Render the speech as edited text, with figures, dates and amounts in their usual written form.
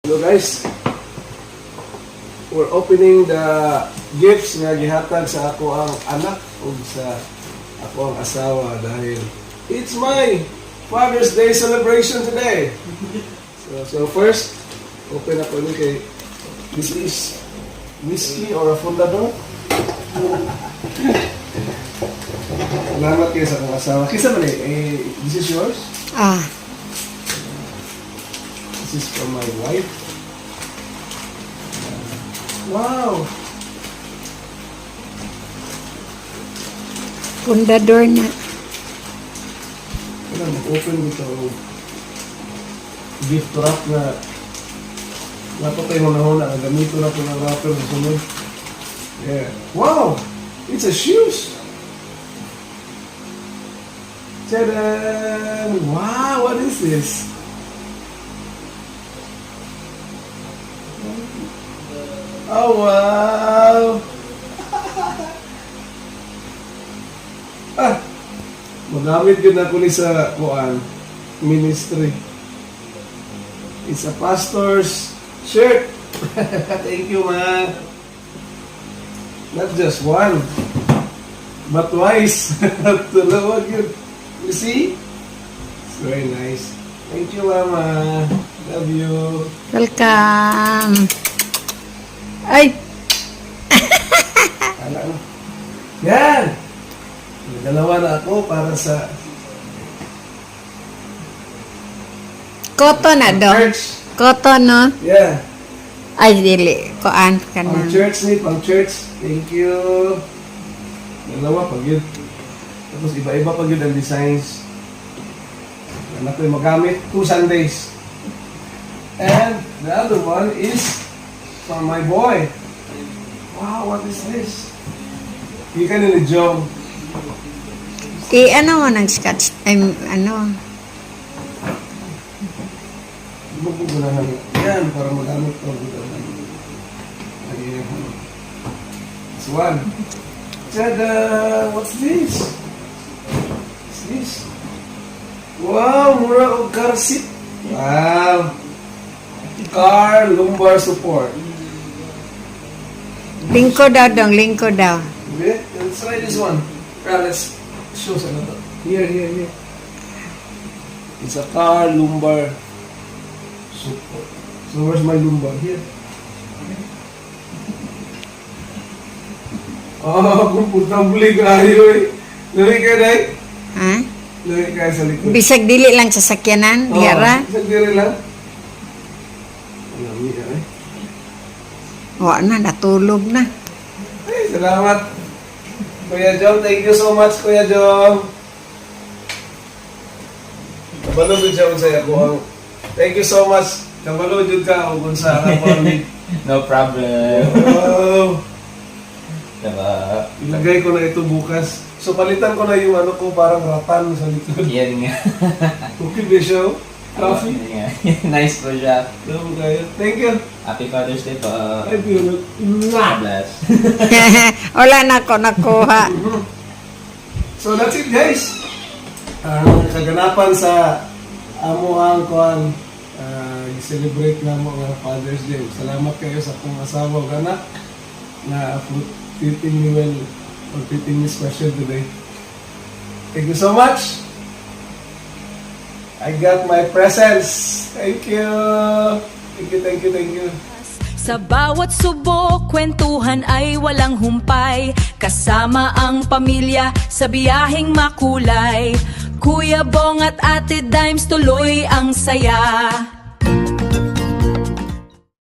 Hello guys, we're opening the gifts nga gihatag sa ako ang anak o sa ako ang asawa dahil it's my Father's Day celebration today. So first, open up ulit kay this is whiskey or a fundador. Salamat kayo sa akong asawa. Kisa ba this is yours? This is from my wife. Wow! Fundador na. Kailan mag-open dito gift wrap na napatay mo na ho na gamito na po ng wrapper sa sunod. Yeah. Wow! It's a shoes! Tadaan! Wow! What is this? Oh, wow! Magamit yun ako ni sa kuan ministry. It's a pastor's shirt. Thank you, man. Not just one, but twice. Tulawag yun. You see? It's very nice. Thank you, Mama. Love you. Welcome. Ay! Ala na. Yan! May dalawa na ako para sa Koto na do. church. Koto no? Yeah. Ay, dili. Koan ka Pang na. church ni, pang church. Thank you. Dalawa pag yun. Tapos iba-iba pag yun ang designs. Ano ko yung magamit 2 Sundays. And the other one is from my boy. Wow, what is this? You can in the job. Ano mo ng scotch? Ano? Bubugo na lang. Yan, para magamit ko. This one. Tada! What's this? What's this? Wow, mura o car seat. Wow. Car lumbar support. Lingko daw dong, lingko daw. Okay, let's try this one. Let's show sa nato. Here. It's a car lumbar support. So where's my lumbar? Here. Komportable kayo eh. Lari kayo, Day? Ha? Lari kayo sa likod. Bisag dili lang sa sakyanan, diyara. Isang diri lang. Alam niya eh. Wa na, natulog na. Ay, salamat. Kuya Jom, thank you so much, Kuya Jom. Kabalo dun siya kung sa'yo ko. Thank you so much. Kabalo dun ka kung sa ako. No problem. Oh, Diba? ilagay ko na ito bukas. So, palitan ko na yung ano ko, parang ratan sa likod. Yan nga. Cookie Bisho. Coffee. Yan nga. Nice po siya. Love kayo. Thank you. Happy Father's Day po. Ay, beautiful. God bless. Wala na ako nakuha. So that's it guys. Kaganapan sa amo ang kuan i-celebrate na mo nga Father's Day. Salamat kayo sa akong asawa ug anak na treating me well or treating me special today. Thank you so much. I got my presents. Thank you. Thank you. Sa bawat subok, kwentuhan ay walang humpay. Kasama ang pamilya sa biyaheng makulay. Kuya Bong at Ate Dimes, tuloy ang saya.